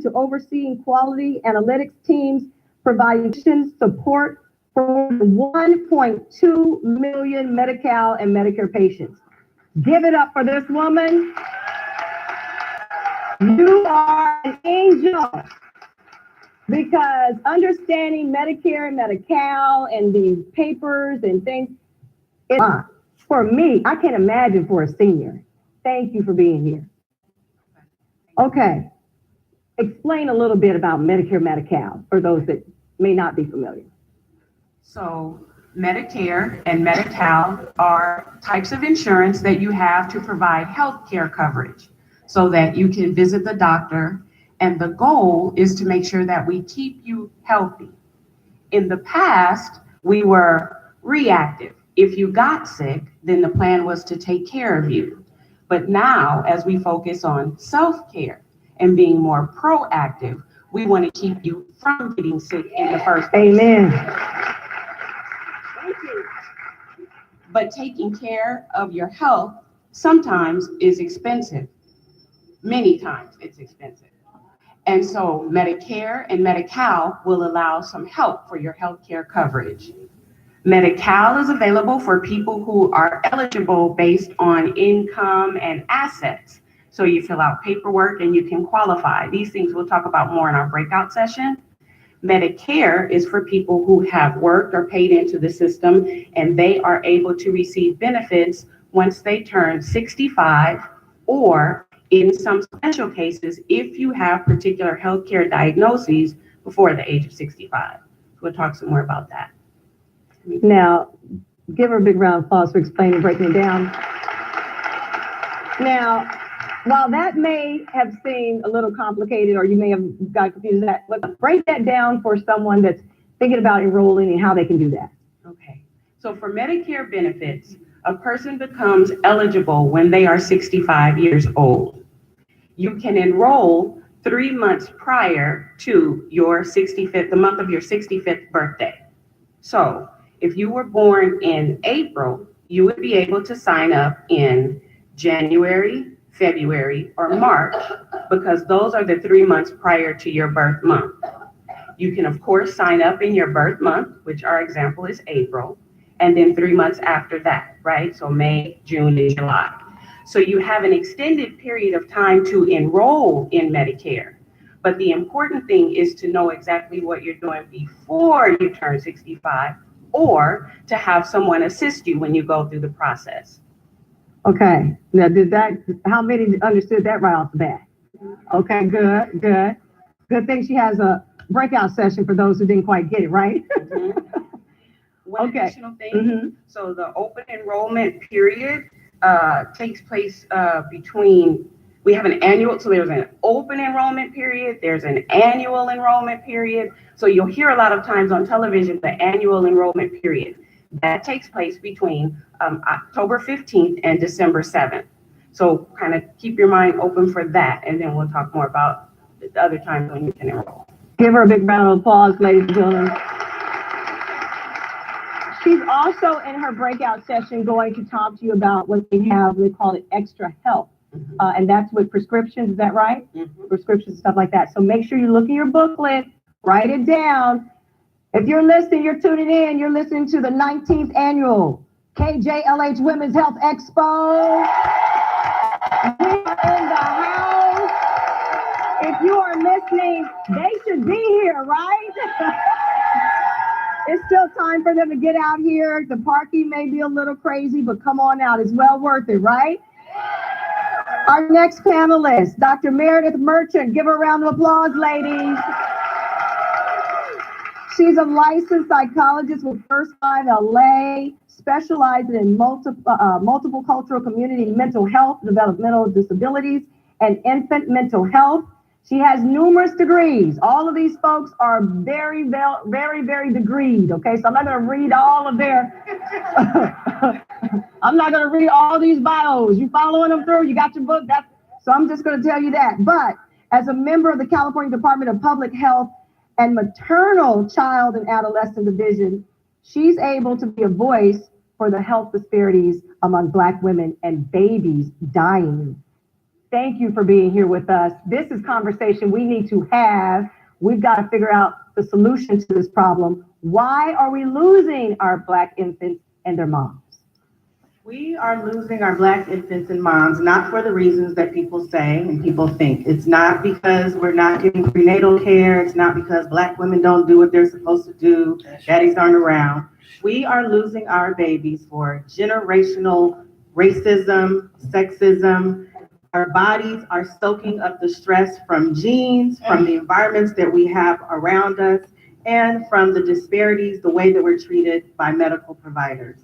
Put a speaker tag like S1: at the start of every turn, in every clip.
S1: to overseeing quality analytics teams, providing support for more than 1.2 million Medi-Cal and Medicare patients. Give it up for this woman. You are an angel, because understanding Medicare and Medi-Cal and these papers and things, for me, I can't imagine for a senior. Thank you for being here. Okay, explain a little bit about Medicare, Medi-Cal for those that may not be familiar.
S2: So Medicare and Medi-Cal are types of insurance that you have to provide health care coverage so that you can visit the doctor, and the goal is to make sure that we keep you healthy. In the past, we were reactive. If you got sick, then the plan was to take care of you. But now, as we focus on self-care and being more proactive, we want to keep you from getting sick in the first place.
S1: Amen.
S2: Thank you. But taking care of your health sometimes is expensive. Many times it's expensive. And so Medicare and Medi-Cal will allow some help for your health care coverage. Medi-Cal is available for people who are eligible based on income and assets. So you fill out paperwork and you can qualify. These things we'll talk about more in our breakout session. Medicare is for people who have worked or paid into the system, and they are able to receive benefits once they turn 65, or in some special cases, if you have particular healthcare diagnoses before the age of 65. We'll talk some more about that.
S1: Now, give her a big round of applause for explaining, breaking it down. Now, while that may have seemed a little complicated, or you may have got confused, let's break that down for someone that's thinking about enrolling and how they can do that.
S2: Okay, so for Medicare benefits, a person becomes eligible when they are 65 years old. You can enroll 3 months prior to your 65th, the month of your 65th birthday. So if you were born in April, you would be able to sign up in January, February, or March, because those are the 3 months prior to your birth month. You can, of course, sign up in your birth month, which our example is April, and then 3 months after that, right? So May, June, and July. So you have an extended period of time to enroll in Medicare. But the important thing is to know exactly what you're doing before you turn 65, or to have someone assist you when you go through the process.
S1: Okay, now how many understood that right off the bat? Okay, good. Good thing she has a breakout session for those who didn't quite get it, right?
S2: Mm-hmm. One additional thing, so the open enrollment period takes place between, we have an annual, so there's an open enrollment period, there's an annual enrollment period. So you'll hear a lot of times on television, the annual enrollment period. That takes place between October 15th and December 7th. So kind of keep your mind open for that, and then we'll talk more about the other times when you can enroll.
S1: Give her a big round of applause, ladies and gentlemen. She's also in her breakout session going to talk to you about what they have, they call it extra help. And that's with prescriptions, is that right? Mm-hmm. Prescriptions and stuff like that. So make sure you look in your booklet, write it down. If you're listening, you're tuning in, you're listening to the 19th annual kjlh Women's Health Expo. We are in the house. If you are listening, they should be here, right? It's still time for them to get out here. The parking may be a little crazy, but come on out. It's well worth it, right? Our next panelist, Dr. Meredith Merchant. Give her a round of applause, ladies. She's a licensed psychologist with First Line LA, specializing in multiple cultural community mental health, developmental disabilities, and infant mental health. She has numerous degrees. All of these folks are very, very degreed, okay? So I'm not gonna read all of their, I'm not gonna read all these bios. You following them through? You got your book? So I'm just gonna tell you that. But as a member of the California Department of Public Health and Maternal Child and Adolescent Division, she's able to be a voice for the health disparities among Black women and babies dying Thank you for being here with us. This is conversation we need to have. We've got to figure out the solution to this problem. Why are we losing our Black infants and their moms?
S3: We are losing our Black infants and moms, not for the reasons that people say and people think. It's not because we're not getting prenatal care. It's not because Black women don't do what they're supposed to do. Daddies aren't around. We are losing our babies for generational racism, sexism. Our bodies are soaking up the stress from genes, from the environments that we have around us, and from the disparities, the way that we're treated by medical providers.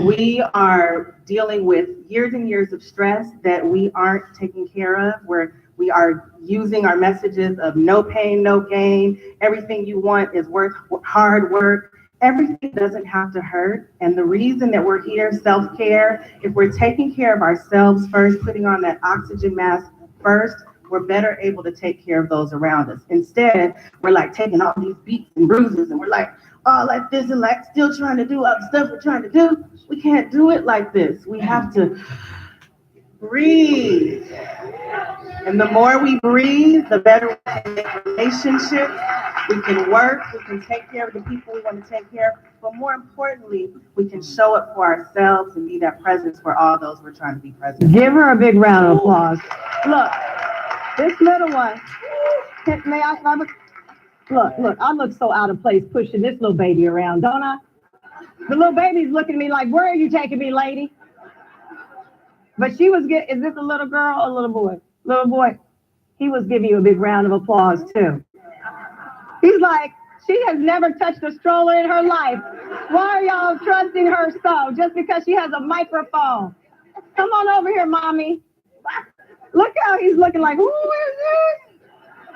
S3: We are dealing with years and years of stress that we aren't taking care of, where we are using our messages of no pain, no gain. Everything you want is worth hard work. Everything doesn't have to hurt. And the reason that we're here, self-care, if we're taking care of ourselves first, putting on that oxygen mask first, we're better able to take care of those around us. Instead, we're like taking all these beats and bruises and we're like, oh, like this and like still trying to do all the stuff we're trying to do. We can't do it like this. We have to breathe. And the more we breathe, the better we can make relationships. We can work, we can take care of the people we want to take care of. But more importantly, we can show up for ourselves and be that presence for all those we're trying to be present.
S1: Give her a big round of applause. Look, this little one, may I look, I look so out of place pushing this little baby around, don't I? The little baby's looking at me like, where are you taking me, lady? But is this a little girl or a little boy? Little boy, he was giving you a big round of applause too. He's like, she has never touched a stroller in her life. Why are y'all trusting her so? Just because she has a microphone. Come on over here, mommy. Look how he's looking like, who is this?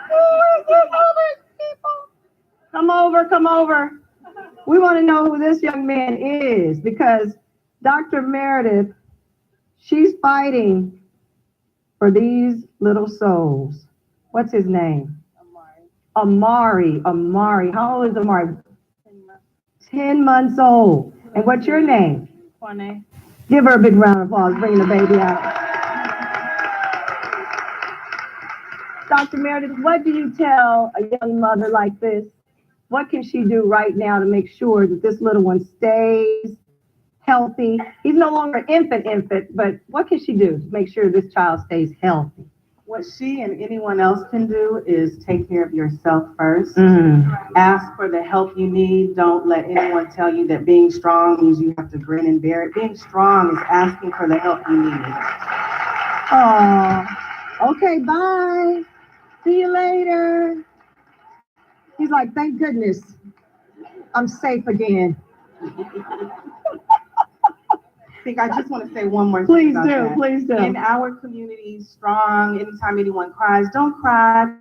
S1: Who is this? All these people? Come over. We want to know who this young man is because Dr. Meredith, she's fighting for these little souls. What's his name? Amari. How old is Amari? 10 months old. And what's your name?
S3: Juane.
S1: Give her a big round of applause, bringing the baby out. Dr. Meredith, what do you tell a young mother like this? What can she do right now to make sure that this little one stays healthy? He's no longer an infant, but what can she do to make sure this child stays healthy?
S3: What she and anyone else can do is take care of yourself first. Ask for the help you need. Don't let anyone tell you that being strong means you have to grin and bear it. Being strong is asking for the help you need.
S1: Oh, okay, bye. See you later. He's like, thank goodness I'm safe again.
S3: I just want to say one more thing.
S1: Please do.
S3: In our community, strong, anytime anyone cries, don't cry.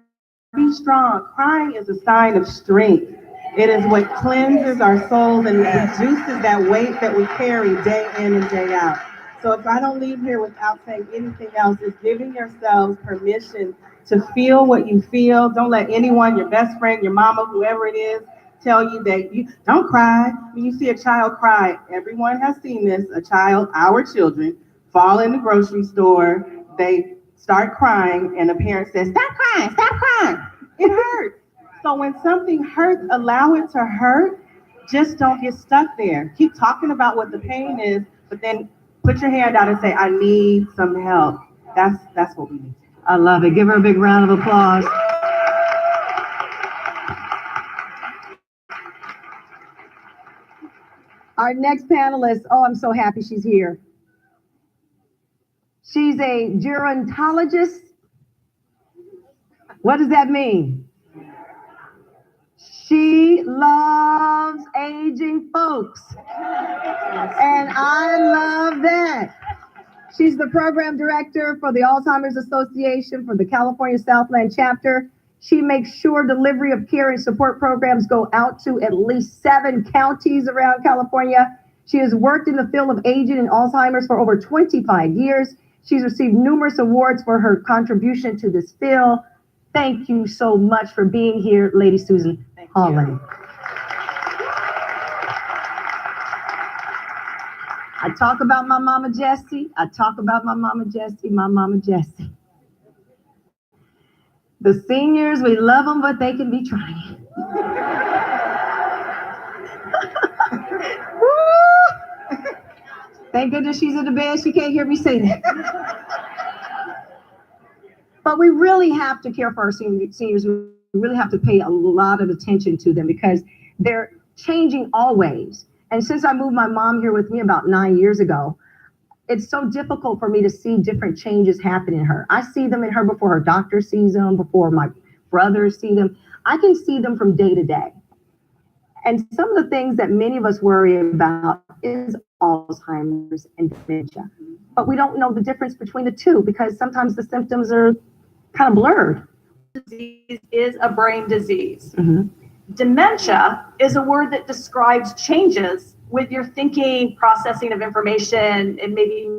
S3: Be strong. Crying is a sign of strength. It is what cleanses our souls and reduces that weight that we carry day in and day out. So if I don't leave here without saying anything else, it's giving yourselves permission to feel what you feel. Don't let anyone, your best friend, your mama, whoever it is, tell you that you don't cry. When you see a child cry, everyone has seen this, our children, fall in the grocery store, they start crying, and the parent says, stop crying. It hurts. So when something hurts, allow it to hurt. Just don't get stuck there. Keep talking about what the pain is, but then put your hand out and say, I need some help. That's what we need.
S1: I love it. Give her a big round of applause. Our next panelist, I'm so happy she's here. She's a gerontologist. What does that mean? She loves aging folks. And I love that. She's the program director for the Alzheimer's Association for the California Southland chapter. She makes sure delivery of care and support programs go out to at least 7 counties around California. She has worked in the field of aging and Alzheimer's for over 25 years. She's received numerous awards for her contribution to this field. Thank you so much for being here, Lady Susan Holland. I talk about my mama Jessie. I talk about my mama Jessie, my mama Jessie. The seniors, we love them, but they can be trying. Thank goodness she's in the bed. She can't hear me say that. But we really have to care for our seniors. We really have to pay a lot of attention to them because they're changing always. And since I moved my mom here with me about 9 years ago, it's so difficult for me to see different changes happen in her. I see them in her before her doctor sees them, before my brothers see them. I can see them from day to day. And some of the things that many of us worry about is Alzheimer's and dementia. But we don't know the difference between the two because sometimes the symptoms are kind of blurred.
S4: Disease is a brain disease.
S1: Mm-hmm.
S4: Dementia is a word that describes changes with your thinking, processing of information, and maybe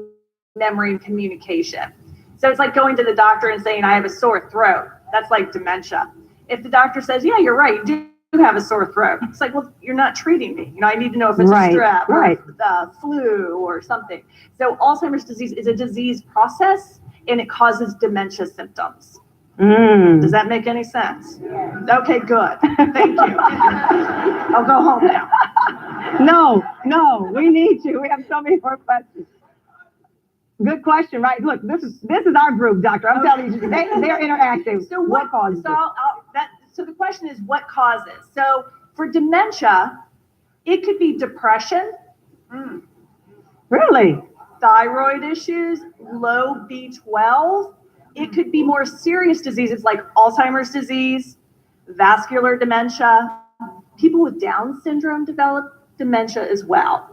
S4: memory and communication. So it's like going to the doctor and saying, I have a sore throat. That's like dementia. If the doctor says, yeah, you're right, you do have a sore throat. It's like, well, you're not treating me. I need to know if it's a strep or the flu or something. So Alzheimer's disease is a disease process and it causes dementia symptoms. Does that make any sense? Okay, good. Thank you. I'll go home now.
S1: No, we need you. We have so many more questions. Good question, right? Look, this is our group, doctor. I'm telling you, they're interactive.
S4: So
S1: what causes it?
S4: So the question is, what causes? So for dementia, it could be depression.
S1: Really?
S4: Thyroid issues, low B12. It could be more serious diseases like Alzheimer's disease, vascular dementia. People with Down syndrome develop dementia as well.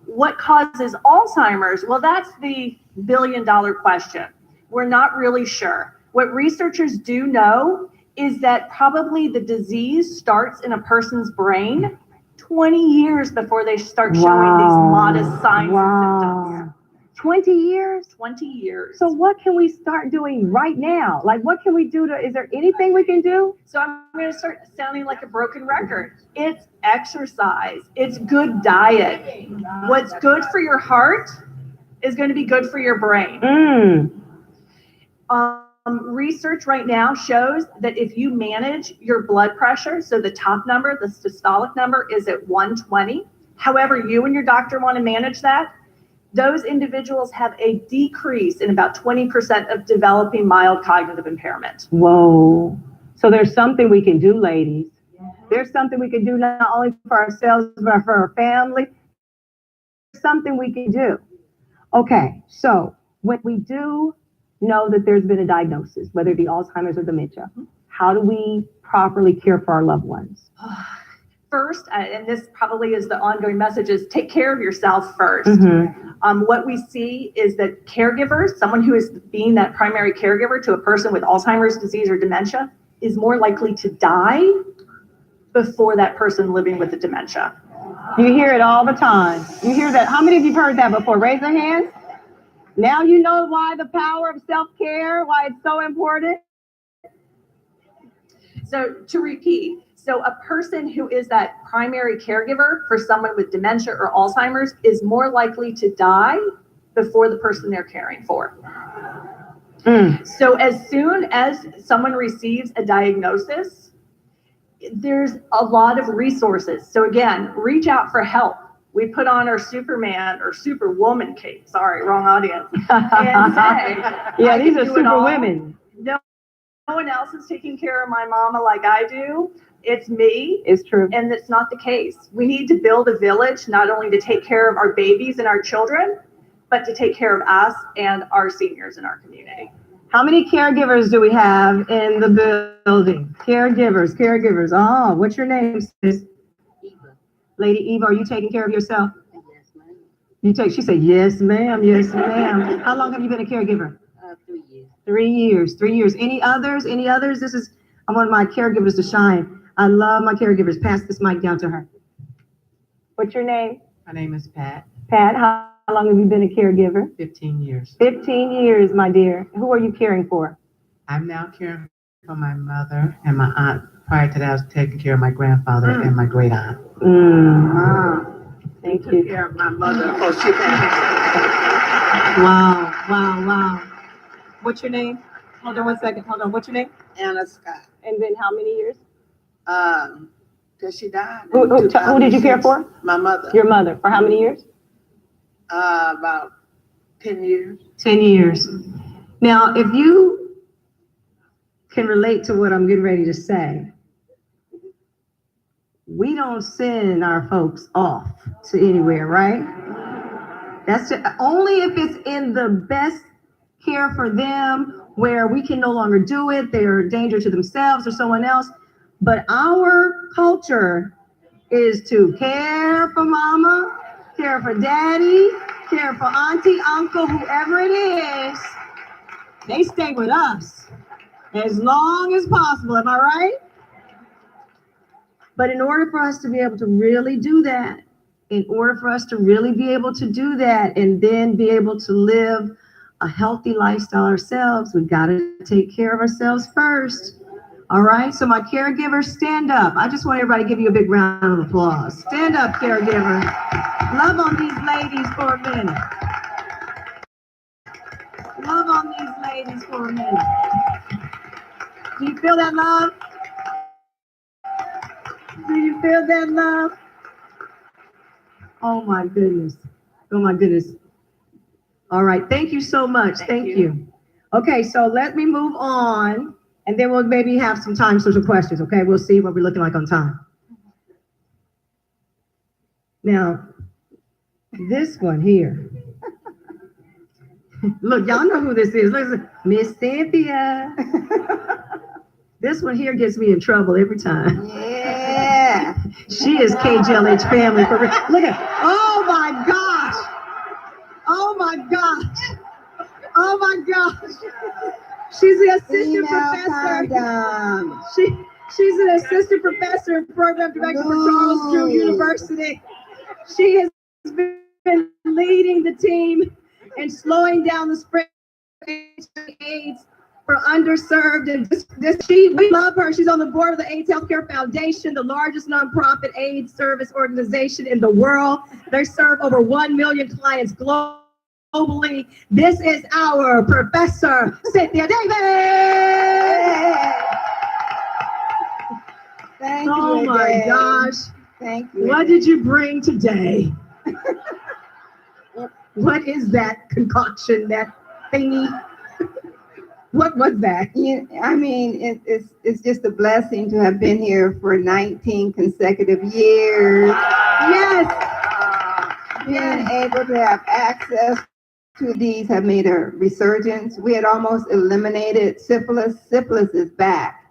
S4: What causes Alzheimer's? Well, that's the billion-dollar question. We're not really sure. What researchers do know is that probably the disease starts in a person's brain 20 years before they start showing these modest signs and symptoms.
S1: 20 years?
S4: 20 years.
S1: So what can we start doing right now? Like, what can we do is there anything we can do?
S4: So I'm going to start sounding like a broken record. It's exercise. It's good diet. What's good for your heart is going to be good for your brain. Research right now shows that if you manage your blood pressure, so the top number, the systolic number is at 120. However, you and your doctor want to manage that, those individuals have a decrease in about 20% of developing mild cognitive impairment.
S1: Whoa. So there's something we can do, ladies. There's something we can do not only for ourselves, but for our family. There's something we can do. Okay, so when we do know that there's been a diagnosis, whether it be Alzheimer's or dementia, how do we properly care for our loved ones?
S4: First, and this probably is the ongoing message, is take care of yourself first. What we see is that caregivers, someone who is being that primary caregiver to a person with Alzheimer's disease or dementia, is more likely to die before that person living with the dementia.
S1: You hear it all the time. You hear that. How many of you have heard that before? Raise your hands. Now you know why the power of self-care, why it's so important.
S4: So to repeat, so a person who is that primary caregiver for someone with dementia or Alzheimer's is more likely to die before the person they're caring for. So as soon as someone receives a diagnosis, there's a lot of resources. So again, reach out for help. We put on our Superman or Superwoman cape, sorry, wrong audience, and say,
S1: yeah, these are super women.
S4: No one else is taking care of my mama like I do. It's me.
S1: It's true.
S4: And it's not the case. We need to build a village, not only to take care of our babies and our children, but to take care of us and our seniors in our community.
S1: How many caregivers do we have in the building? Caregivers. Oh, what's your name, sis?
S5: Eva.
S1: Lady Eva, are you taking care of yourself?
S5: Yes, ma'am.
S1: She said, yes, ma'am. Yes, ma'am. How long have you been a caregiver?
S5: 3 years.
S1: 3 years. 3 years. Any others? I want my caregivers to shine. I love my caregivers. Pass this mic down to her. What's your name?
S6: My name is Pat.
S1: Pat, how long have you been a caregiver?
S6: 15 years.
S1: 15 years, my dear. Who are you caring for?
S6: I'm now caring for my mother and my aunt. Prior to that, I was taking care of my grandfather and my great aunt.
S1: Thank
S6: Took
S1: you.
S6: care of my mother before she passed.
S1: Wow. What's your name? Hold on one second. Hold on. What's your name?
S6: Anna Scott.
S1: And then how many years?
S6: Till she died.
S1: Who did you care
S6: 2006.
S1: for?
S6: My mother.
S1: Your mother. For how many years?
S6: About 10 years.
S1: 10 years. Now, if you can relate to what I'm getting ready to say, we don't send our folks off to anywhere, right? That's only if it's in the best care for them, where we can no longer do it, they're a danger to themselves or someone else. But our culture is to care for mama, care for daddy, care for auntie, uncle, whoever it is. They stay with us as long as possible. Am I right? But in order for us to be able to really do that, in order for us to really be able to do that and then be able to live a healthy lifestyle ourselves, we've got to take care of ourselves first. All right, so my caregivers, stand up. I just want everybody to give you a big round of applause. Stand up, caregiver. Love on these ladies for a minute. Love on these ladies for a minute. Do you feel that love? Do you feel that love? Oh my goodness. Oh my goodness. All right, thank you so much. Thank you. Okay, so let me move on, and then we'll maybe have some time for some questions, okay? We'll see what we're looking like on time. Now, this one here. Look, y'all know who this is. Listen, Miss Cynthia. This one here gets me in trouble every time.
S3: Yeah.
S1: She is kjlh family for real. Look at, oh my gosh. Oh my gosh. Oh my gosh. She's the assistant professor. She's an assistant professor and program director for Charles Drew University. She has been leading the team and slowing down the spread of AIDS for underserved, and we love her. She's on the board of the AIDS Healthcare Foundation, the largest nonprofit AIDS service organization in the world. They serve over 1 million clients globally. This is our Professor Cynthia Davis.
S3: Thank you.
S1: Oh my
S3: again.
S1: gosh.
S3: Thank you.
S1: What did you bring today? What is that concoction, that thingy? What was that?
S3: I mean, it's just a blessing to have been here for 19 consecutive years.
S1: Yes.
S3: Being able to have access to these have made a resurgence. We had almost eliminated syphilis. Syphilis is back.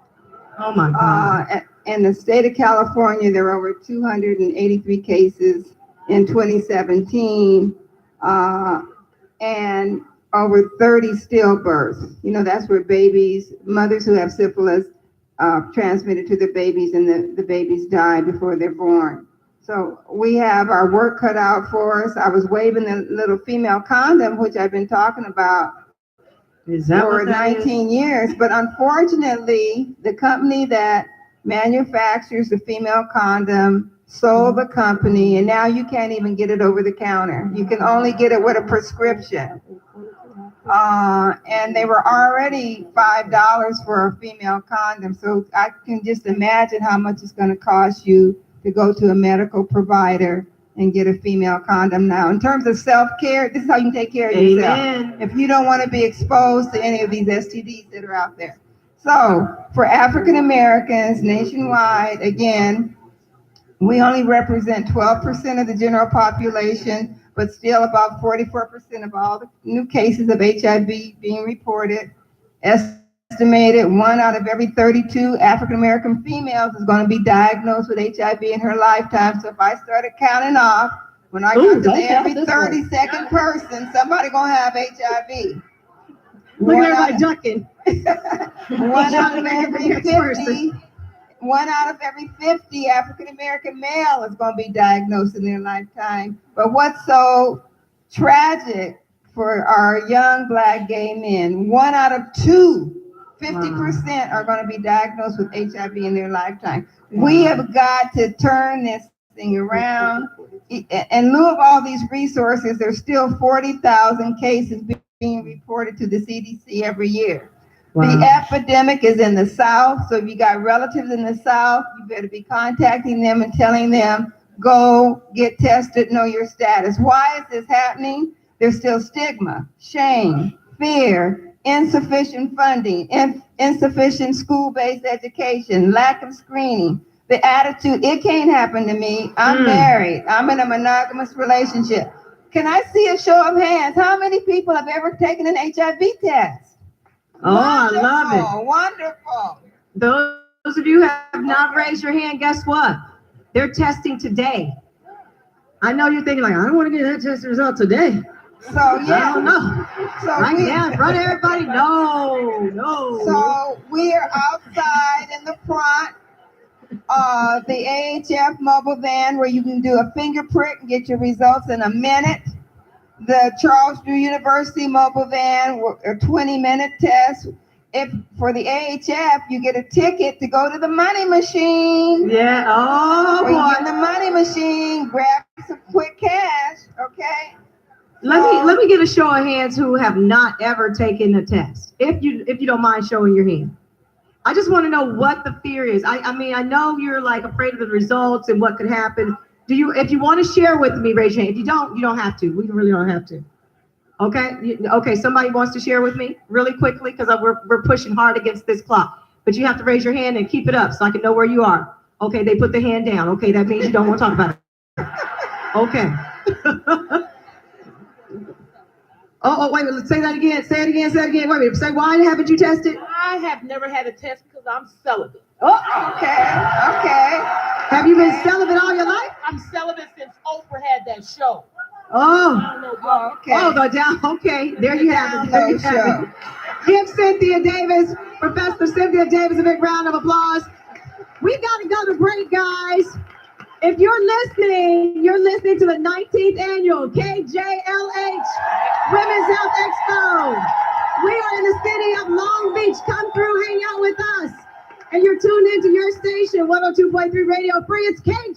S1: Oh my God.
S3: In the state of California, there were over 283 cases in 2017, and over 30 stillbirths. You know, that's where mothers who have syphilis transmitted to their babies, and the babies die before they're born. So we have our work cut out for us. I was waving the little female condom, which I've been talking about for 19 years. But unfortunately, the company that manufactures the female condom sold the company, and now you can't even get it over the counter. You can only get it with a prescription. And they were already $5 for a female condom. So I can just imagine how much it's going to cost you to go to a medical provider and get a female condom now. In terms of self-care, this is how you can take care of yourself. If you don't want to be exposed to any of these STDs that are out there. So for African Americans nationwide, again, we only represent 12% of the general population, but still about 44% of all the new cases of HIV being reported. Estimated 1 out of every 32 African American females is going to be diagnosed with HIV in her lifetime. So if I started counting off, when I got to every 32nd person, somebody going to have HIV.
S1: Look at everybody ducking.
S3: 1 out of every 50. 1 out of every 50 African American male is going to be diagnosed in their lifetime. But what's so tragic for our young Black gay men, 1 out of 2, 50% are going to be diagnosed with HIV in their lifetime. We have got to turn this thing around.
S7: in lieu of all these resources, there's still 40,000 cases being reported to the CDC every year. Wow. The epidemic is in the South, so if you got relatives in the South, you better be contacting them and telling them, go get tested, know your status. Why is this happening? There's still stigma, shame, fear, insufficient funding, insufficient school-based education, lack of screening. The attitude, it can't happen to me. I'm married. I'm in a monogamous relationship. Can I see a show of hands? How many people have ever taken an HIV test?
S1: Oh,
S7: Wonderful,
S1: I love it.
S7: Wonderful.
S1: Those of you who have not raised your hand, guess what? They're testing today. I know you're thinking like, I don't want to get that test result today.
S7: So yeah.
S1: I don't know.
S7: So
S1: right now, in front of everybody, no.
S7: So we're outside in the front. The AHF mobile van where you can do a finger prick and get your results in a minute. The Charles Drew University mobile van, a 20-minute test. If for the AHF, you get a ticket to go to the money machine.
S1: Yeah, oh
S7: where you
S1: boy.
S7: get in the money machine, grab some quick cash, okay?
S1: Let me get a show of hands who have not ever taken the test. If you don't mind showing your hand. I just want to know what the fear is. I mean, I know you're like afraid of the results and what could happen. If you want to share with me, raise your hand. If you don't have to. We really don't have to. Okay? Okay, somebody wants to share with me really quickly because we're pushing hard against this clock. But you have to raise your hand and keep it up so I can know where you are. Okay, they put the hand down. Okay, that means you don't want to talk about it. Okay. Oh, wait a minute. Say that again. Say it again. Wait a minute. Say, why haven't you tested?
S8: I have never had a test because I'm celibate.
S7: Oh, okay.
S1: Have you been celibate all your life?
S8: I'm celibate since Oprah had that show.
S1: Oh, okay. There you have it. Give Cynthia Davis, Professor Cynthia Davis, a big round of applause. We got to go to break, guys. If you're listening to the 19th annual KJLH Women's Health Expo. We are in the city of Long Beach. Come through, hang out with us. And you're tuned into your station, 102.3 Radio Free. It's KJLH.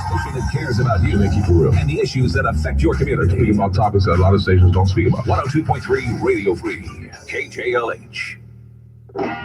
S9: Station that cares about you, Mickey, for real, and the issues that affect your community. Speaking about topics that a lot of stations don't speak about. 102.3 Radio Free, KJLH.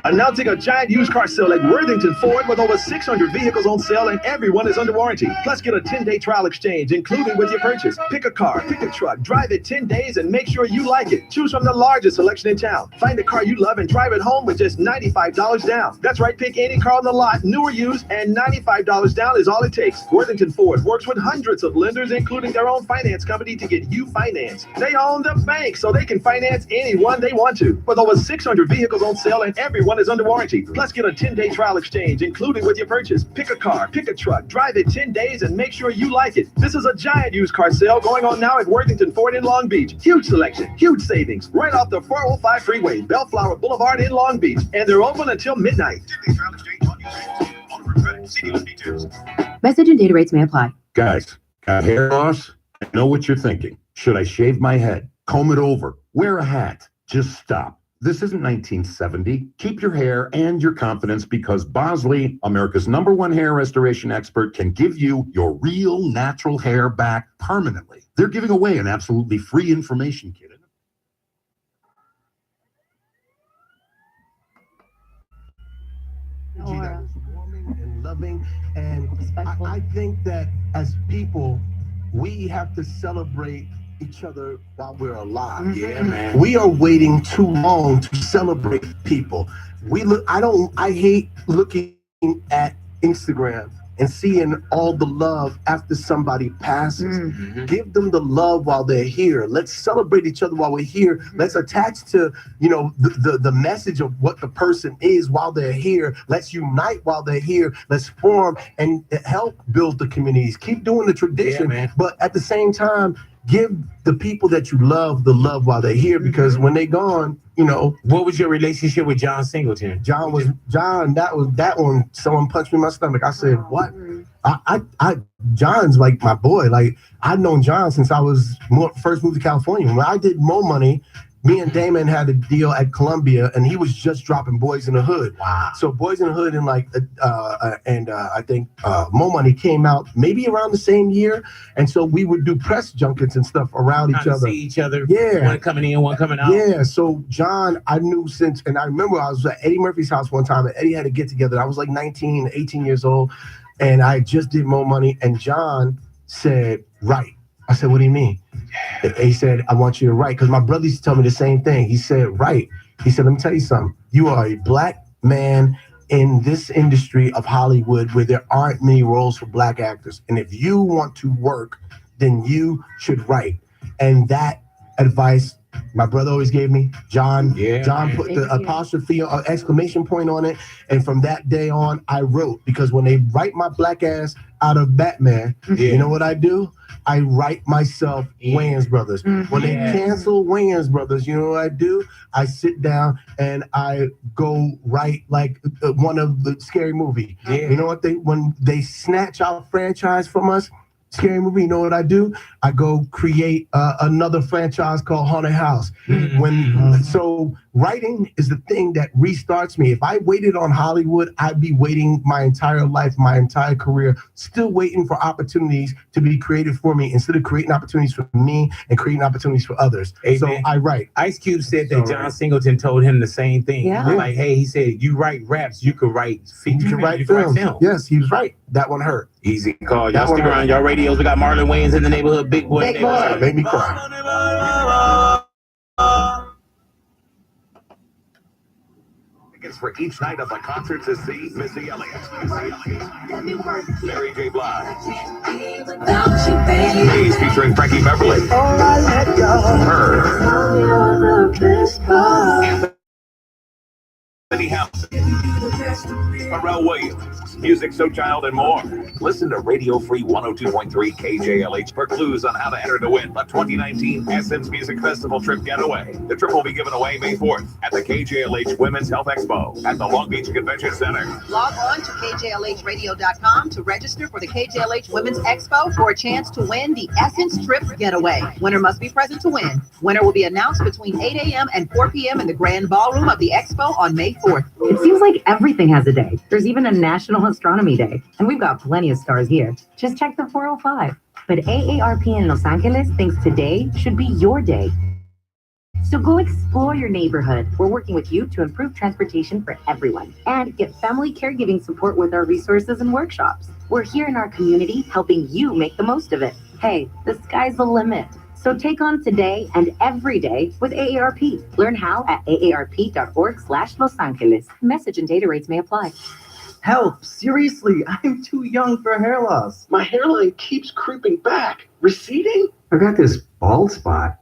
S10: Announcing a giant used car sale at Worthington Ford with over 600 vehicles on sale and everyone is under warranty. Plus, get a 10-day trial exchange, including with your purchase. Pick a car, pick a truck, drive it 10 days and make sure you like it. Choose from the largest selection in town. Find the car you love and drive it home with just $95 down. That's right, pick any car on the lot, new or used, and $95 down is all it takes. Worthington Ford works with hundreds of lenders, including their own finance company, to get you financed. They own the bank, so they can finance anyone they want to. With over 600 vehicles on sale and everyone is under warranty. Plus, get a 10-day trial exchange, including with your purchase. Pick a car, pick a truck, drive it 10 days, and make sure you like it. This is a giant used car sale going on now at Worthington Ford in Long Beach. Huge selection, huge savings, right off the 405 freeway, Bellflower Boulevard in Long Beach. And they're open until midnight. 10-day trial exchange on your credit. See dealer details.
S11: Message and data rates may apply.
S12: Guys, got hair loss? I know what you're thinking. Should I shave my head? Comb it over? Wear a hat? Just stop. This isn't 1970. Keep your hair and your confidence because Bosley, America's #1 hair restoration expert, can give you your real natural hair back permanently. They're giving away an absolutely free information kit.
S13: That was warming and loving, and I think that as people, we have to celebrate each other while we're alive.
S6: Yeah, man.
S13: We are waiting too long to celebrate people. I hate looking at Instagram and seeing all the love after somebody passes. Give them the love while they're here. Let's celebrate each other while we're here. Let's attach to, the message of what the person is while they're here. Let's unite while they're here. Let's form and help build the communities. Keep doing the tradition, but at the same time, give the people that you love the love while they're here, because when they're gone,
S6: What was your relationship with John Singleton?
S13: That one, someone punched me in my stomach. I said, what? John's like my boy. Like, I've known John since I was first moved to California. When I did Mo Money, Me and Damon had a deal at Columbia, and he was just dropping Boys in the Hood.
S6: Wow.
S13: So Boys in the Hood and I think Mo Money came out maybe around the same year, and so we would do press junkets and stuff around each other.
S6: See each other.
S13: Yeah.
S6: One coming in, one coming out.
S13: Yeah. So John, I knew since, and I remember I was at Eddie Murphy's house one time, and Eddie had to get together. I was like 19, 18 years old, and I just did Mo Money, and John said, "Right." I said, "What do you mean?" He said, "I want you to write," because my brother used to tell me the same thing. He said, "Right." He said, "Let me tell you something. You are a black man in this industry of Hollywood where there aren't many roles for black actors. And if you want to work, then you should write." And that advice my brother always gave me. John put the apostrophe or exclamation point on it. And from that day on, I wrote, because when they write my black ass out of Batman, you know what I do? I write myself Wayans Brothers. When they cancel Wayans Brothers, you know what I do? I sit down and I go write like one of the Scary Movie. You know what when they snatch our franchise from us, Scary Movie, you know what I do? I go create another franchise called Haunted House. So writing is the thing that restarts me. If I waited on Hollywood, I'd be waiting my entire life, my entire career, still waiting for opportunities to be created for me instead of creating opportunities for me and creating opportunities for others. So I write.
S6: Ice Cube said that John Singleton told him the same thing.
S1: Yeah.
S6: He was like, hey, he said, you write raps, you could write features,
S13: You can write films. Yes, he was right. That one hurt.
S6: Easy call. Y'all stick around y'all radios. We got Marlon Wayans in the neighborhood. Big boy.
S13: Big boy. Made me cry.
S9: Tickets for each night of the concert to see Missy Elliott, Mary J. Blige, Maze featuring Frankie Beverly, Her, Anthony Hamilton, Pharrell Williams, Music So Child, and more. Listen to Radio Free 102.3 KJLH for clues on how to enter to win the 2019 Essence Music Festival Trip Getaway. The trip will be given away May 4th at the KJLH Women's Health Expo at the Long Beach Convention Center.
S11: Log on to kjlhradio.com to register for the KJLH Women's Expo for a chance to win the Essence Trip Getaway. Winner must be present to win. Winner will be announced between 8 a.m. and 4 p.m. in the Grand Ballroom of the Expo on May 4th.
S14: It seems like everything has a day. There's even a National Astronomy Day, and we've got plenty of stars here. Just check the 405. But AARP in Los Angeles thinks today should be your day. So go explore your neighborhood. We're working with you to improve transportation for everyone and get family caregiving support with our resources and workshops. We're here in our community helping you make the most of it. Hey, the sky's the limit. So take on today and every day with AARP. Learn how at aarp.org/Los Angeles. Message and data rates may apply.
S15: Help! Seriously, I'm too young for hair loss. My hairline keeps creeping back. Receding?
S16: I've got this bald spot.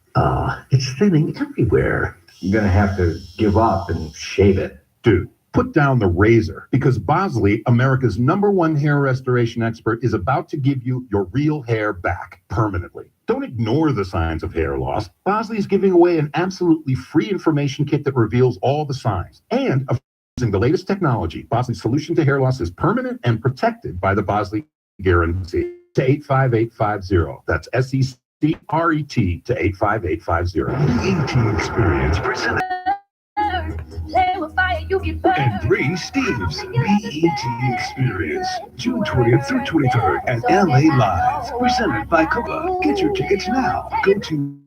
S16: It's thinning everywhere. You're gonna have to give up and shave it.
S12: Dude, put down the razor, because Bosley, America's #1 hair restoration expert, is about to give you your real hair back permanently. Don't ignore the signs of hair loss. Bosley is giving away an absolutely free information kit that reveals all the signs. And using the latest technology, Bosley's solution to hair loss is permanent and protected by the Bosley Guarantee. To 85850. That's SECRET to 85850.
S9: BET Experience presented. And 3 Steves, BET Experience, June 20th through 23rd at LA Live, presented by Coca. Get your tickets now. Go to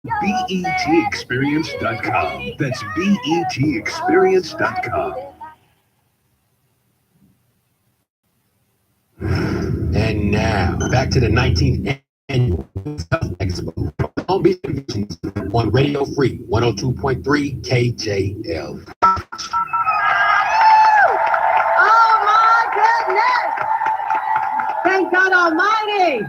S9: BETExperience.com. That's BETExperience.com.
S17: And now, back to the 19th Annual Expo Long Beach Convention Center on Radio Free 102.3 KJL.
S1: Oh my goodness! Thank God Almighty!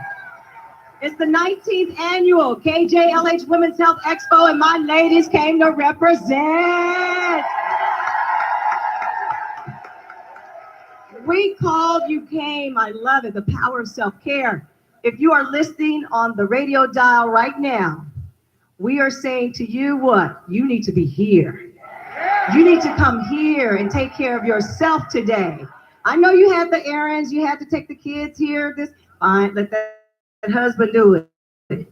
S1: It's the 19th annual KJLH Women's Health Expo, and my ladies came to represent. We called, you came. I love it. The power of self-care. If you are listening on the radio dial right now, we are saying to you what? You need to be here. You need to come here and take care of yourself today. I know you had the errands, you had to take the kids here. This fine, let that husband do it. Let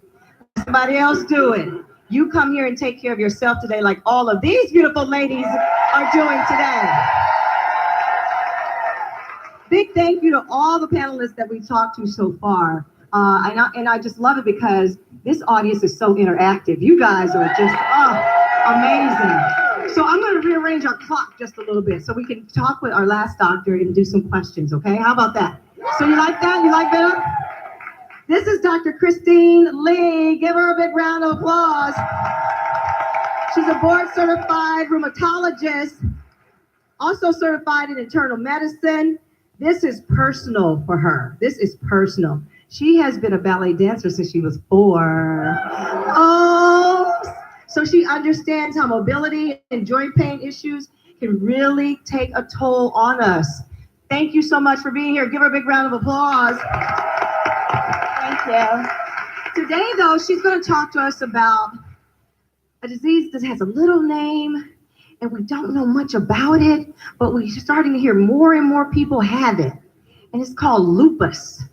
S1: somebody else do it. you come here and take care of yourself today like all of these beautiful ladies are doing today. Big thank you to all the panelists that we talked to so far. And I just love it because this audience is so interactive. You guys are just amazing. So I'm going to rearrange our clock just a little bit so we can talk with our last doctor and do some questions, okay? How about that? So you like that? You like that? This is Dr. Christine Lee. Give her a big round of applause. She's a board-certified rheumatologist, also certified in internal medicine. This is personal for her. This is personal. She has been a ballet dancer since she was 4. Oh, so she understands how mobility and joint pain issues can really take a toll on us. Thank you so much for being here. Give her a big round of applause. Thank you. Today, though, she's going to talk to us about a disease that has a little name, and we don't know much about it, but we're starting to hear more and more people have it, and it's called lupus.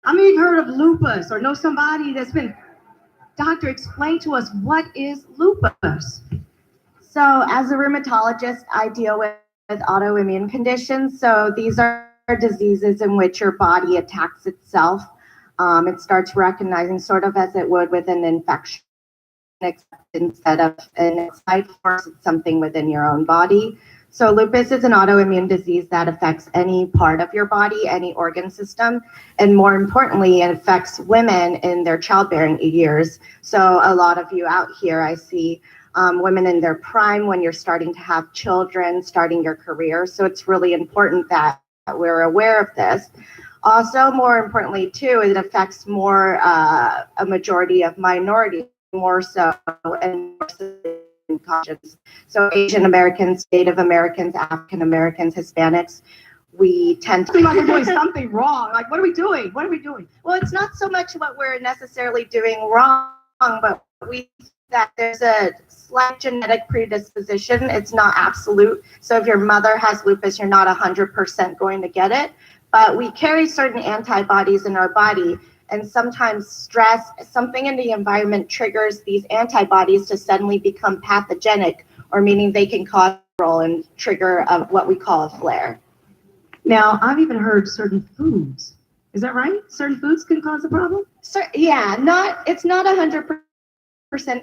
S1: How many of you heard of lupus or know somebody that's been, doctor, explain to us what is lupus?
S18: So as a rheumatologist, I deal with autoimmune conditions. So these are diseases in which your body attacks itself. It starts recognizing sort of as it would with an infection, instead of an outside force, it's something within your own body. So lupus is an autoimmune disease that affects any part of your body, any organ system, and more importantly, it affects women in their childbearing years. So a lot of you out here, I see women in their prime when you're starting to have children, starting your career. So it's really important that we're aware of this. Also, more importantly, too, it affects more a majority of minorities, more so, and more so conscious. So Asian Americans, Native Americans, African Americans, Hispanics, we tend to
S1: feel like we're doing something wrong. Like, what are we doing? What are we doing?
S18: Well, it's not so much what we're necessarily doing wrong, but we that there's a slight genetic predisposition. It's not absolute. So if your mother has lupus, you're not 100% going to get it. But we carry certain antibodies in our body. And sometimes stress, something in the environment triggers these antibodies to suddenly become pathogenic, or meaning they can cause and trigger what we call a flare.
S1: Now, I've even heard certain foods. Is that right? Certain foods can cause a problem?
S18: So, yeah, it's not 100%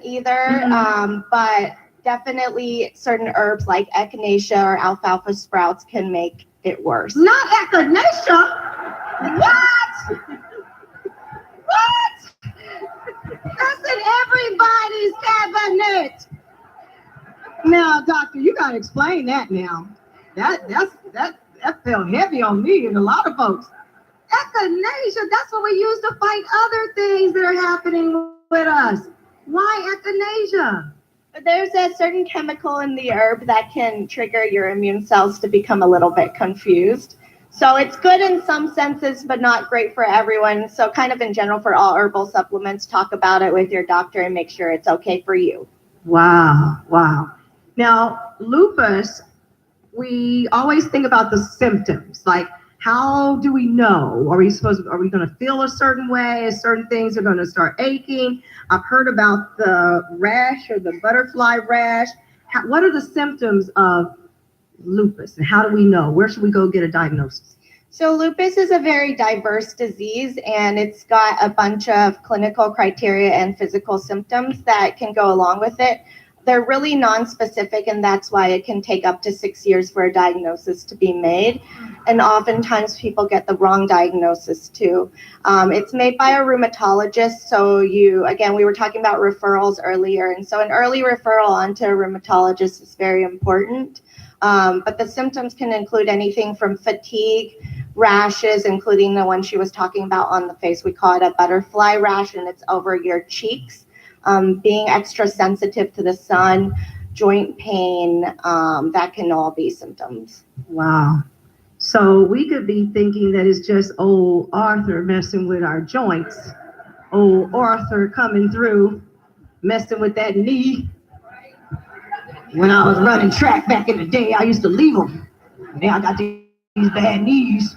S18: either, but definitely certain herbs like echinacea or alfalfa sprouts can make it worse.
S1: Not echinacea? What? What? That's in everybody's cabinet. Now, doctor, you gotta explain that now. That felt heavy on me and a lot of folks. Echinacea, that's what we use to fight other things that are happening with us. Why echinacea?
S18: There's a certain chemical in the herb that can trigger your immune cells to become a little bit confused. So it's good in some senses, but not great for everyone. So kind of in general, for all herbal supplements, talk about it with your doctor and make sure it's okay for you.
S1: Wow, wow. Now, lupus, we always think about the symptoms. Like, how do we know? Are we going to feel a certain way? Certain things are going to start aching? I've heard about the rash or the butterfly rash. What are the symptoms of lupus, and how do we know? Where should we go get a diagnosis?
S18: So lupus is a very diverse disease, and it's got a bunch of clinical criteria and physical symptoms that can go along with it. They're really non-specific, and that's why it can take up to 6 years for a diagnosis to be made. And oftentimes people get the wrong diagnosis too. It's made by a rheumatologist. So again, we were talking about referrals earlier. And so an early referral onto a rheumatologist is very important. But the symptoms can include anything from fatigue, rashes, including the one she was talking about on the face. We call it a butterfly rash, and it's over your cheeks. Being extra sensitive to the sun, joint pain, that can all be symptoms.
S1: Wow. So we could be thinking that it's just old Arthur messing with our joints. Old Arthur coming through, messing with that knee. When I was running track back in the day, I used to leave them. Now I got these bad knees.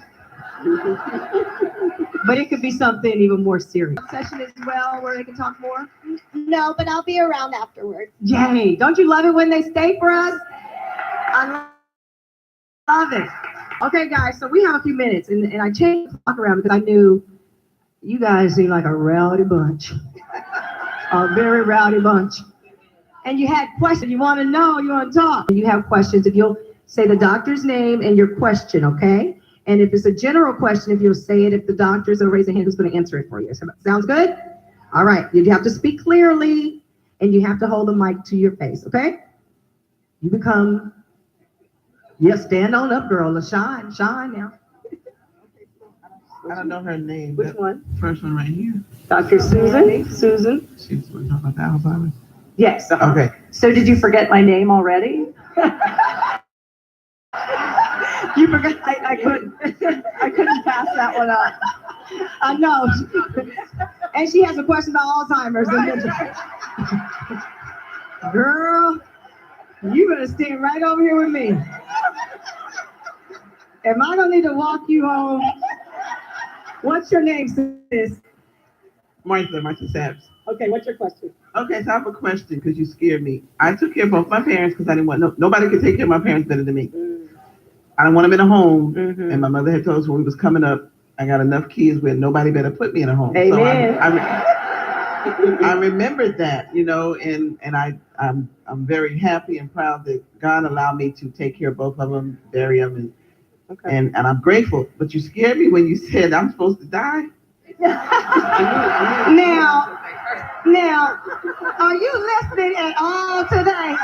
S1: But it could be something even more serious. Session as well, where they can talk more.
S18: No, but I'll be around afterwards.
S1: Yay! Don't you love it when they stay for us? I love it. Okay, guys, so we have a few minutes, and I changed the clock around because I knew you guys seem like a rowdy bunch. A very rowdy bunch. And you had questions. You want to know, you want to talk. You have questions. If you'll say the doctor's name and your question, okay? And if it's a general question, if you'll say it, if the doctors will raise a hand, who's going to answer it for you? Sounds good? All right. You have to speak clearly, and you have to hold the mic to your face, okay? You become, stand on up, girl. Shine now.
S6: I don't know her name.
S1: Which one?
S6: First one right here.
S1: Dr. Susan. Susan.
S6: She's talking about the Alzheimer's.
S1: Yes.
S6: Okay.
S4: So did you forget my name already?
S1: You forgot. I couldn't pass that one up. I know. And she has a question about Alzheimer's. Girl, you better stand right over here with me. Am I gonna need to walk you home? What's your name, sis?
S6: Martha Saps.
S1: Okay, what's your question?
S6: Okay, so I have a question because you scared me. I took care of both my parents because I didn't want nobody could take care of my parents better than me. I didn't want them in a home, and my mother had told us when we was coming up, I got enough kids where nobody better put me in a home.
S1: Amen.
S6: So I remembered that, and I'm very happy and proud that God allowed me to take care of both of them, bury them, and I'm grateful. But you scared me when you said I'm supposed to die.
S1: Now, are you listening at all today?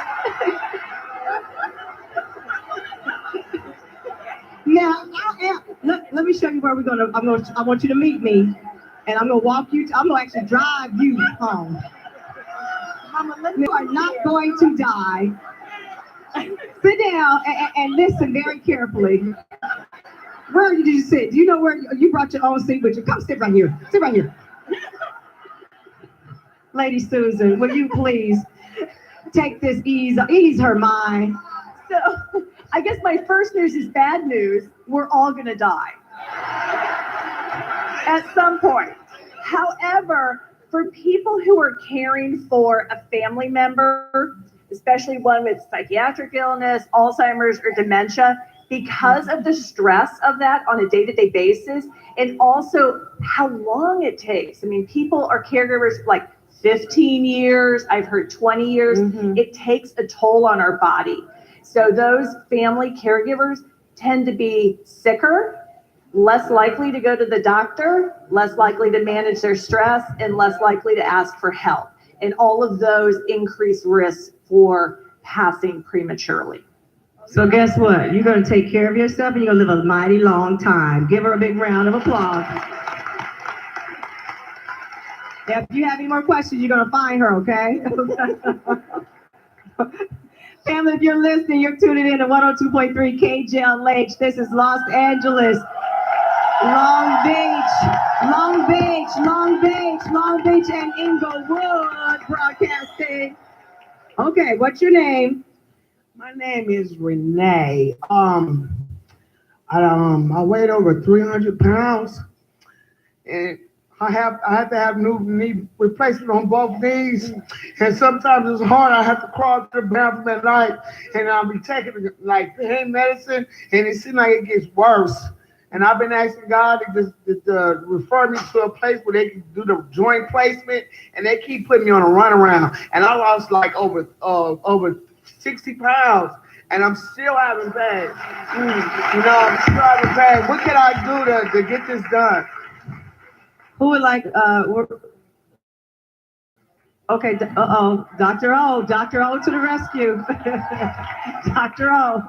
S1: Now, let me show you where I want you to meet me, and I'm gonna walk you. I'm gonna actually drive you home. You are not going to die. Sit down and listen very carefully. Where did you sit? Do you know where you brought your own seat with you? Come sit right here. Sit right here. Lady Susan, will you please take this, ease her mind?
S4: So I guess my first news is bad news. We're all gonna die at some point. However, for people who are caring for a family member, especially one with psychiatric illness, Alzheimer's, or dementia, because of the stress of that on a day-to-day basis, and also how long it takes. I mean, people are caregivers like 15 years, I've heard 20 years. It takes a toll on our body. So those family caregivers tend to be sicker, less likely to go to the doctor, less likely to manage their stress, and less likely to ask for help. And all of those increase risks for passing prematurely.
S1: So guess what? You're going to take care of yourself, and you're going to live a mighty long time. Give her a big round of applause. If you have any more questions, you're going to find her, okay? Family, if you're listening, you're tuning in to 102.3 kjlh. This is Los Angeles, Long Beach, and Inglewood broadcasting. Okay, what's your name?
S19: My name is Renee. I weighed over 300 pounds, and I have to have new knee replacement on both knees, and sometimes it's hard. I have to crawl to the bathroom at night, and I'll be taking like pain medicine, and it seems like it gets worse. And I've been asking God to just refer me to a place where they can do the joint placement, and they keep putting me on a runaround. And I lost like over 60 pounds, and I'm still having pain. I'm still having pain. What can I do to get this done?
S1: Who would like, okay, Dr. O to the rescue. Dr. O,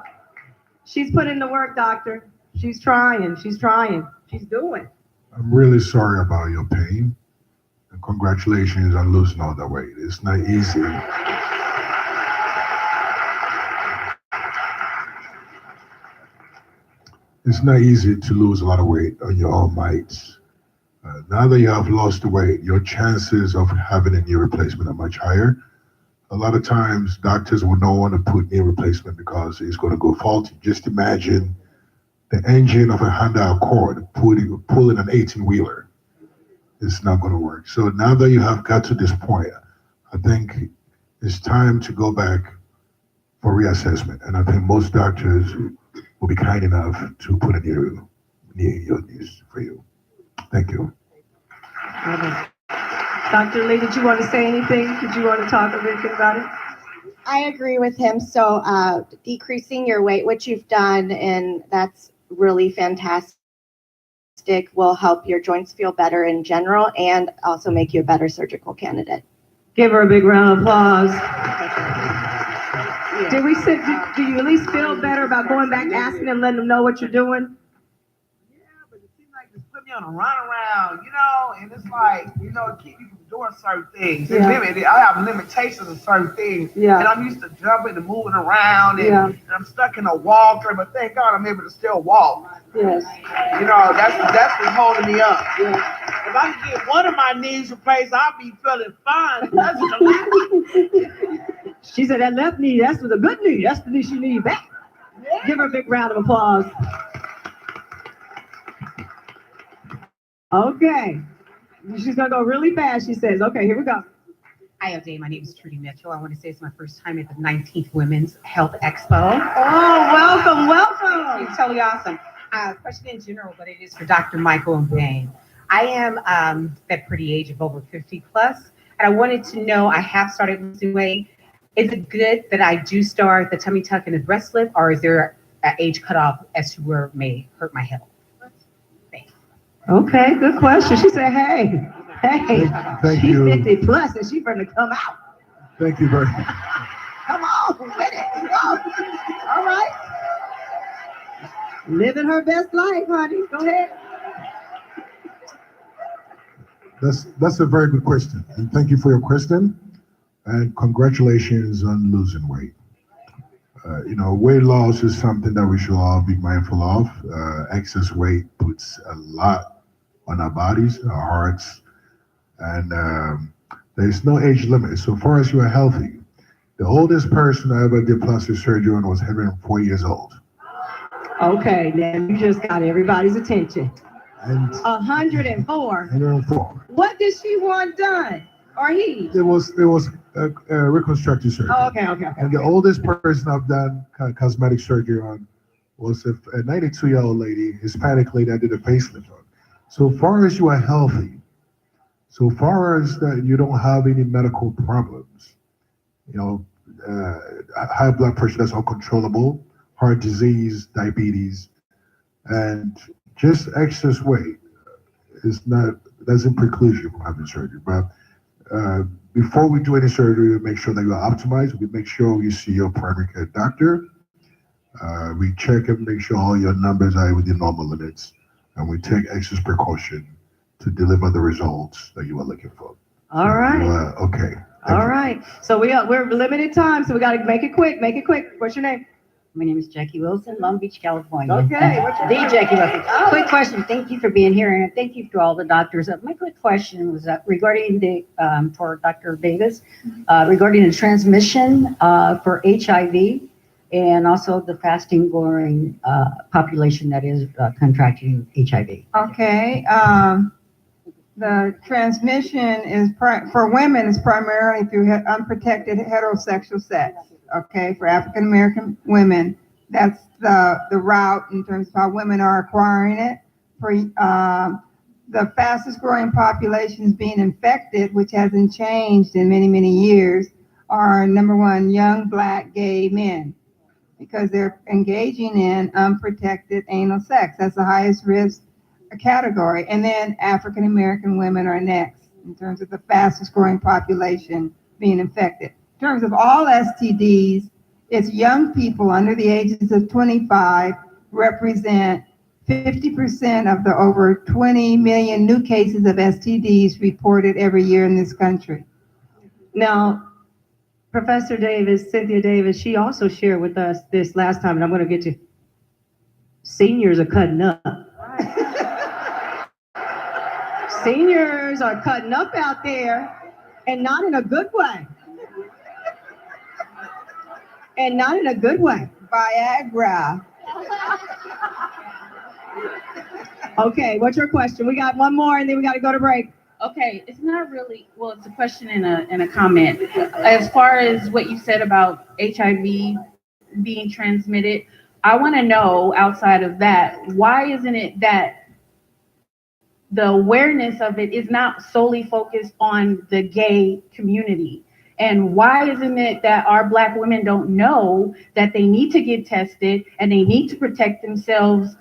S1: she's put in the work, doctor. She's trying, she's doing.
S20: I'm really sorry about your pain, and congratulations on losing all that weight. It's not easy. It's not easy to lose a lot of weight on your own might. Now that you have lost the weight, your chances of having a knee replacement are much higher. A lot of times, doctors will not want to put knee replacement because it's going to go faulty. Just imagine the engine of a Honda Accord pulling an 18-wheeler. it's not going to work. So now that you have got to this point, I think it's time to go back for reassessment. And I think most doctors will be kind enough to put in your needs for you. Thank you.
S1: Dr. Lee, did you want to say anything? Did you want to talk anything about it?
S18: I agree with him. So decreasing your weight, which you've done, and that's really fantastic, will help your joints feel better in general and also make you a better surgical candidate.
S1: Give her a big round of applause. Do you at least feel better about going back, asking them, letting them know what you're doing?
S19: Put me on a runaround, and it's like, it keep you from doing certain things.
S1: Yeah.
S19: I have limitations of certain things.
S1: Yeah.
S19: And I'm used to jumping and moving around, and,
S1: Yeah.
S19: and I'm stuck in a walker, but thank God I'm able to still walk.
S1: Yes.
S19: That's what's holding me up.
S1: Yeah.
S19: If I can get one of my knees replaced, I'll be feeling fine. That's
S1: She said that left knee, that's the good knee. That's the knee she needs back. Yeah. Give her a big round of applause. Okay. She's going to go really fast, she says. Okay, here we go.
S21: Hi, O'Day. My name is Trudy Mitchell. I want to say it's my first time at the 19th Women's Health Expo.
S1: Oh, welcome.
S21: It's totally awesome. Question in general, but it is for Dr. Michael and Bain. I am that pretty age of over 50 plus, and I wanted to know, I have started losing weight. Is it good that I do start the tummy tuck and the breast lift, or is there an age cutoff as to where it may hurt my health?
S1: Okay, good question. She said, hey,
S20: Thank
S1: she's
S20: you.
S1: 50 plus and she's ready to come out.
S20: Thank you very much.
S1: Come on, with it. Go. All right. Living her best life, honey. Go ahead.
S20: That's a very good question. And thank you for your question. And congratulations on losing weight. Weight loss is something that we should all be mindful of. Excess weight puts a lot on our bodies, our hearts, and there's no age limit. So far as you are healthy, the oldest person I ever did plastic surgery on was 104 years old.
S1: Okay, now you just got everybody's attention.
S20: And
S1: 104.
S20: 104.
S1: What did she want done? Or he?
S20: It was reconstructive surgery.
S1: Oh, okay.
S20: And the oldest person I've done cosmetic surgery on was a 92-year-old lady, Hispanic lady I did a facelift on. So far as you are healthy, so far as that you don't have any medical problems, high blood pressure that's uncontrollable, heart disease, diabetes, and just excess weight doesn't preclude you from having surgery. But before we do any surgery, we make sure that you are optimized. We make sure you see your primary care doctor. We check and make sure all your numbers are within normal limits, and we take extra precaution to deliver the results that you are looking for.
S1: All right.
S20: Okay.
S1: All right. So we're limited time, so we got to make it quick. What's your name?
S22: My name is Jackie Wilson, Long Beach, California.
S1: Okay. What's your name?
S22: Jackie Wilson. Quick question. Thank you for being here, and thank you to all the doctors. My quick question was regarding for Dr. Davis, regarding the transmission for HIV, and also the fasting growing population that is contracting HIV.
S7: Okay. The transmission is for women is primarily through unprotected heterosexual sex. Okay, for African American women, that's the route in terms of how women are acquiring it. For the fastest growing populations being infected, which hasn't changed in many years, are number one, young Black gay men, because they're engaging in unprotected anal sex. That's the highest risk category. And then African American women are next in terms of the fastest growing population being infected. In terms of all STDs, it's young people under the ages of 25 represent 50% of the over 20 million new cases of STDs reported every year in this country.
S1: Now, Professor Davis, Cynthia Davis, she also shared with us this last time, and I'm going to get to seniors are cutting up. Seniors are cutting up out there, and not in a good way. And not in a good way.
S7: Viagra.
S1: Okay, what's your question? We got one more, and then we got to go to break.
S2: Okay, it's not really, well, it's a question and a comment. As far as what you said about HIV being transmitted, I want to know outside of that, why isn't it that the awareness of it is not solely focused on the gay community? And why isn't it that our Black women don't know that they need to get tested and they need to protect themselves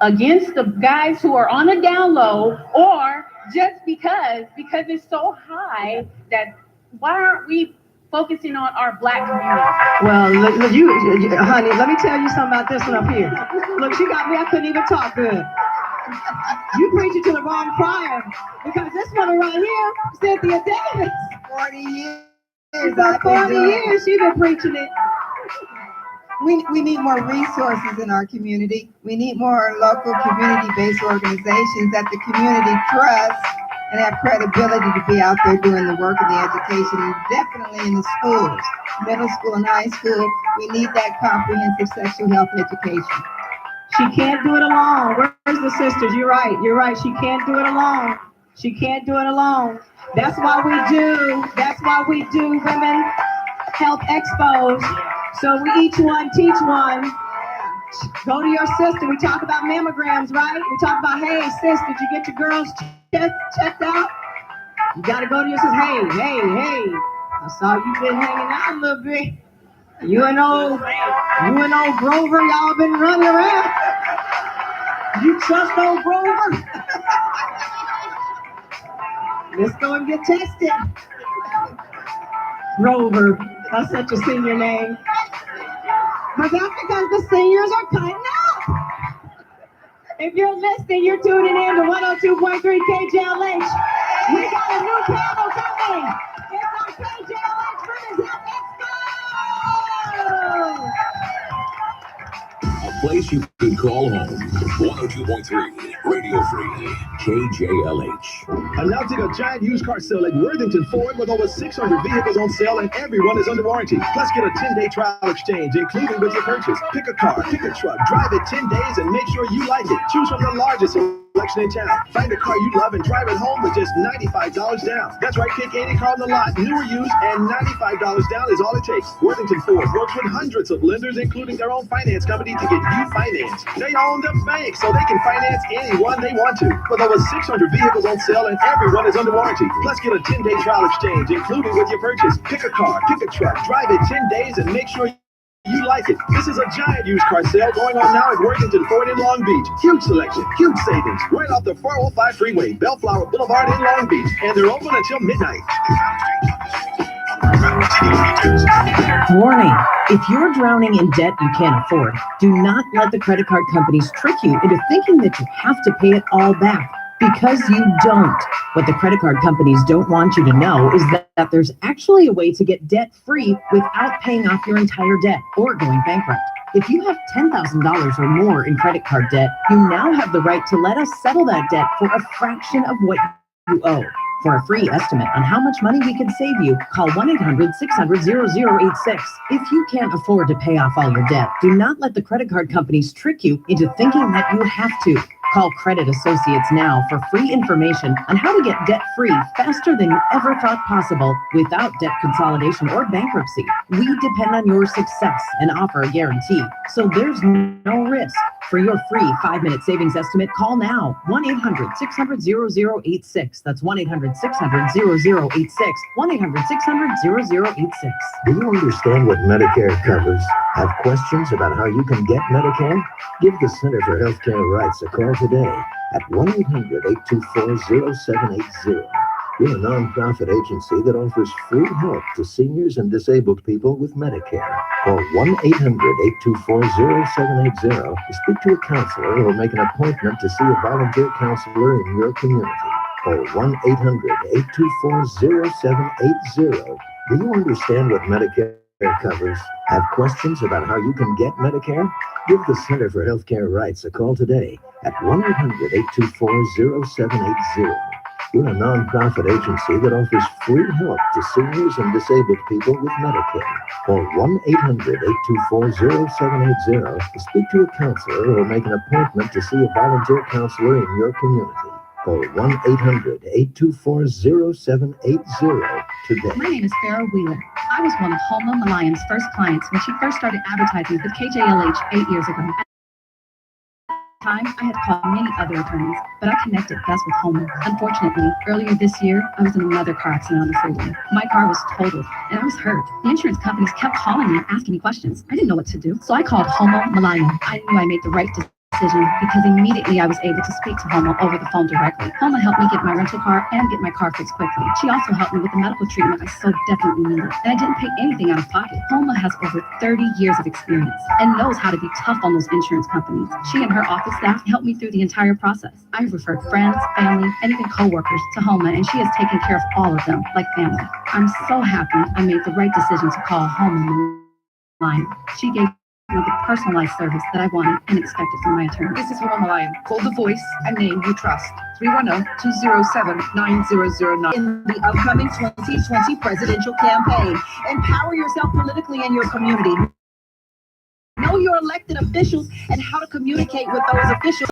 S2: against the guys who are on the down low, or just because it's so high that why aren't we focusing on our Black community?
S5: Well, look, you, honey, let me tell you something about this one up here. Look, she got me, I couldn't even talk good. You preaching to the wrong choir, because this one right here, Cynthia Davis.
S7: 40 years.
S5: For 40 years, she's been preaching it.
S7: We need more resources in our community. We need more local community-based organizations that the community trusts and have credibility to be out there doing the work of the education, and definitely in the schools, middle school and high school. We need that comprehensive sexual health education.
S5: She can't do it alone. Where's the sisters? You're right. She can't do it alone. She can't do it alone. That's why we do women health expos. So we each one teach one. Go to your sister. We talk about mammograms, right? We talk about, hey, sis, did you get your girls checked out? You got to go to your sister. Hey. I saw you been hanging out a little bit. You and old Grover, y'all been running around. You trust old Grover? Let's go and get tested. Grover, that's such a senior name. But that's because the seniors are cutting up. If you're listening, you're tuning in to 102.3 KJLH. We got a new panel coming. It's our KJLH Women's Health Expo.
S9: A place you can call home. 102.3 Radio Free KJLH.
S10: Announcing a giant used car sale at Worthington Ford with over 600 vehicles on sale and everyone is under warranty. Plus, get a 10-day trial exchange, including with your purchase. Pick a car, pick a truck, drive it 10 days and make sure you like it. Choose from the largest selection in town. Find a car you love and drive it home with just $95 down. That's right, pick any car on the lot, new or used, and $95 down is all it takes. Worthington Ford works with hundreds of lenders, including their own finance company, to get you financed. They own the bank, so they can finance anyone they want to. With over 600 vehicles on sale and everyone is under warranty. Plus, get a 10-day trial exchange, including with your purchase. Pick a car, pick a truck, drive it 10 days and make sure you like it. This is a giant used car sale going on now at Worthington Ford in Long Beach. Huge selection, huge savings, right off the 405 freeway, Bellflower Boulevard in Long Beach. And they're open until midnight.
S23: Warning, if you're drowning in debt you can't afford, do not let the credit card companies trick you into thinking that you have to pay it all back, because you don't. What the credit card companies don't want you to know is that there's actually a way to get debt-free without paying off your entire debt or going bankrupt. If you have $10,000 or more in credit card debt, you now have the right to let us settle that debt for a fraction of what you owe. For a free estimate on how much money we could save you, call 1-800-600-0086. If you can't afford to pay off all your debt, do not let the credit card companies trick you into thinking that you have to. Call Credit Associates now for free information on how to get debt-free faster than you ever thought possible without debt consolidation or bankruptcy. We depend on your success and offer a guarantee, so there's no risk. For your free 5-minute savings estimate, call now. 1-800-600-0086. That's 1-800-600-0086. 1-800-600-0086.
S16: Do you understand what Medicare covers? Have questions about how you can get Medicare? Give the Center for Healthcare Rights a call today at 1-800-824-0780. We're a nonprofit agency that offers free help to seniors and disabled people with Medicare. Call 1-800-824-0780 to speak to a counselor or make an appointment to see a volunteer counselor in your community. Call 1-800-824-0780. Do you understand what Medicare covers? Have questions about how you can get Medicare? Give the Center for Healthcare Rights a call today at 1-800-824-0780. We're a nonprofit agency that offers free help to seniors and disabled people with Medicare. Call 1-800-824-0780 to speak to a counselor or make an appointment to see a volunteer counselor in your community. Call 1-800-824-0780 today.
S3: My name is Farrah Wheeler. I was one of Homa Malayan's first clients when she first started advertising with KJLH 8 years ago. At the time, I had called many other attorneys, but I connected best with Homa. Unfortunately, earlier this year, I was in another car accident on the freeway. My car was totaled, and I was hurt. The insurance companies kept calling me and asking me questions. I didn't know what to do, so I called Homa Malayan. I knew I made the right decision because immediately I was able to speak to Homa over the phone directly. Homa helped me get my rental car and get my car fixed quickly. She also helped me with the medical treatment I so definitely needed, and I didn't pay anything out of pocket. Homa has over 30 years of experience and knows how to be tough on those insurance companies. She and her office staff helped me through the entire process. I've referred friends, family, and even coworkers to Homa, and she has taken care of all of them like family. I'm so happy I made the right decision to call Homa Malayan. She gave me the personalized service that I wanted and expected from my attorney.
S8: This is Homa Malayan. Call the voice and name you trust. 310-207-9009.
S11: In the upcoming 2020 presidential campaign, empower yourself politically in your community. Know your elected officials and how to communicate with those officials.